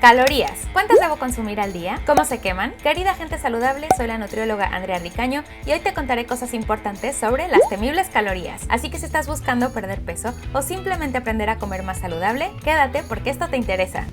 Calorías. ¿Cuántas debo consumir al día? ¿Cómo se queman? Querida gente saludable, soy la nutrióloga Andrea Ricaño y hoy te contaré cosas importantes sobre las temibles calorías. Así que si estás buscando perder peso o simplemente aprender a comer más saludable, quédate porque esto te interesa.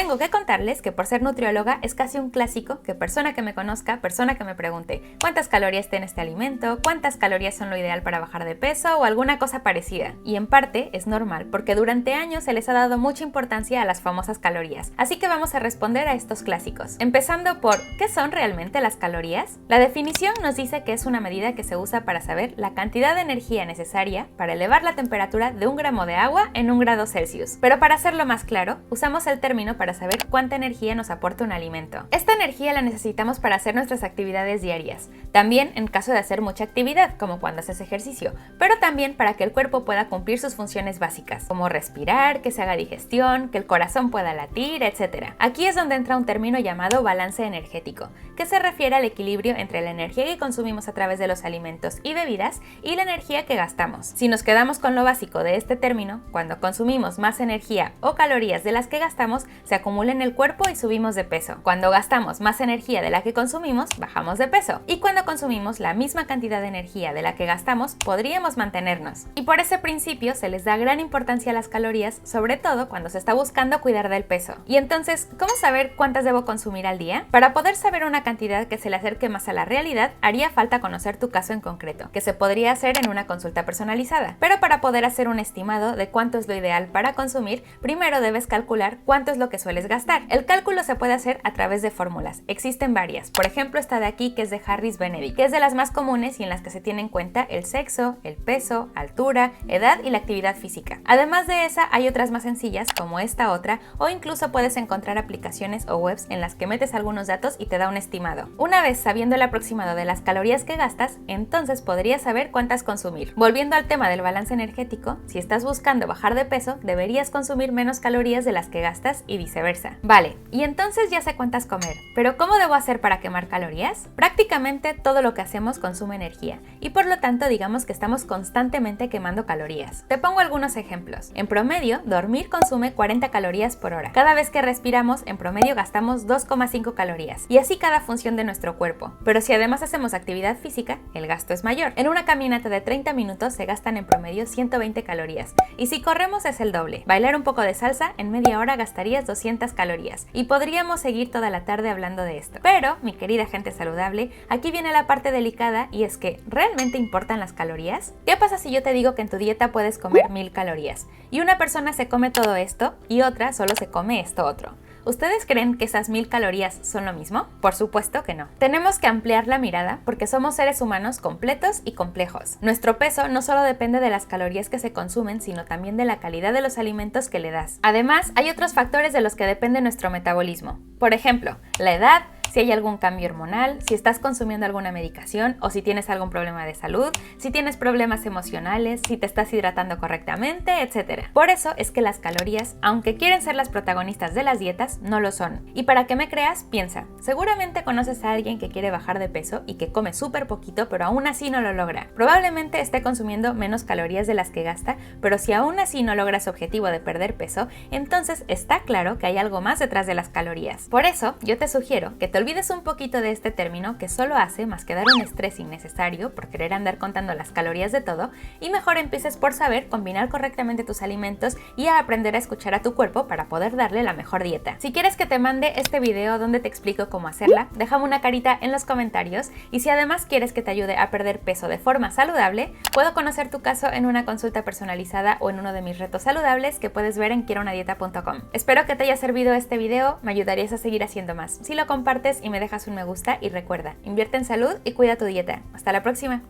Tengo que contarles que por ser nutrióloga es casi un clásico que persona que me conozca, persona que me pregunte ¿cuántas calorías tiene este alimento? ¿Cuántas calorías son lo ideal para bajar de peso? O alguna cosa parecida. Y en parte es normal porque durante años se les ha dado mucha importancia a las famosas calorías. Así que vamos a responder a estos clásicos. Empezando por ¿qué son realmente las calorías? La definición nos dice que es una medida que se usa para saber la cantidad de energía necesaria para elevar la temperatura de 1 gramo de agua en 1 grado Celsius. Pero para hacerlo más claro, usamos el término para saber cuánta energía nos aporta un alimento. Esta energía la necesitamos para hacer nuestras actividades diarias, también en caso de hacer mucha actividad, como cuando haces ejercicio, pero también para que el cuerpo pueda cumplir sus funciones básicas, como respirar, que se haga digestión, que el corazón pueda latir, etc. Aquí es donde entra un término llamado balance energético, que se refiere al equilibrio entre la energía que consumimos a través de los alimentos y bebidas y la energía que gastamos. Si nos quedamos con lo básico de este término, cuando consumimos más energía o calorías de las que gastamos, se acumula en el cuerpo y subimos de peso. Cuando gastamos más energía de la que consumimos, bajamos de peso. Y cuando consumimos la misma cantidad de energía de la que gastamos, podríamos mantenernos. Y por ese principio se les da gran importancia a las calorías, sobre todo cuando se está buscando cuidar del peso. Y entonces, ¿cómo saber cuántas debo consumir al día? Para poder saber una cantidad que se le acerque más a la realidad, haría falta conocer tu caso en concreto, que se podría hacer en una consulta personalizada. Pero para poder hacer un estimado de cuánto es lo ideal para consumir, primero debes calcular cuánto es lo que sueles gastar. El cálculo se puede hacer a través de fórmulas. Existen varias. Por ejemplo, esta de aquí que es de Harris-Benedict, que es de las más comunes y en las que se tiene en cuenta el sexo, el peso, altura, edad y la actividad física. Además de esa, hay otras más sencillas como esta otra, o incluso puedes encontrar aplicaciones o webs en las que metes algunos datos y te da un estimado. Una vez sabiendo el aproximado de las calorías que gastas, entonces podrías saber cuántas consumir. Volviendo al tema del balance energético, si estás buscando bajar de peso, deberías consumir menos calorías de las que gastas y viceversa. Vale, y entonces ya sé cuántas comer, pero ¿cómo debo hacer para quemar calorías? Prácticamente todo lo que hacemos consume energía y por lo tanto digamos que estamos constantemente quemando calorías. Te pongo algunos ejemplos. En promedio, dormir consume 40 calorías por hora. Cada vez que respiramos, en promedio gastamos 2,5 calorías y así cada función de nuestro cuerpo. Pero si además hacemos actividad física, el gasto es mayor. En una caminata de 30 minutos se gastan en promedio 120 calorías y si corremos es el doble. Bailar un poco de salsa, en media hora gastarías 200 calorías y podríamos seguir toda la tarde hablando de esto. Pero, mi querida gente saludable, aquí viene la parte delicada y es que ¿realmente importan las calorías? ¿Qué pasa si yo te digo que en tu dieta puedes comer 1000 calorías y una persona se come todo esto y otra solo se come esto otro? ¿Ustedes creen que esas 1000 calorías son lo mismo? Por supuesto que no. Tenemos que ampliar la mirada porque somos seres humanos completos y complejos. Nuestro peso no solo depende de las calorías que se consumen, sino también de la calidad de los alimentos que le das. Además, hay otros factores de los que depende nuestro metabolismo. Por ejemplo, la edad, si hay algún cambio hormonal, si estás consumiendo alguna medicación o si tienes algún problema de salud, si tienes problemas emocionales, si te estás hidratando correctamente, etc. Por eso es que las calorías, aunque quieren ser las protagonistas de las dietas, no lo son. Y para que me creas, piensa, seguramente conoces a alguien que quiere bajar de peso y que come súper poquito, pero aún así no lo logra. Probablemente esté consumiendo menos calorías de las que gasta, pero si aún así no logra su objetivo de perder peso, entonces está claro que hay algo más detrás de las calorías. Por eso, yo te sugiero que te olvides un poquito de este término que solo hace más que dar un estrés innecesario por querer andar contando las calorías de todo y mejor empieces por saber combinar correctamente tus alimentos y a aprender a escuchar a tu cuerpo para poder darle la mejor dieta. Si quieres que te mande este video donde te explico cómo hacerla, déjame una carita en los comentarios y si además quieres que te ayude a perder peso de forma saludable, puedo conocer tu caso en una consulta personalizada o en uno de mis retos saludables que puedes ver en quierounadieta.com. Espero que te haya servido este video, me ayudarías a seguir haciendo más si lo compartes y me dejas un me gusta y recuerda, invierte en salud y cuida tu dieta. Hasta la próxima.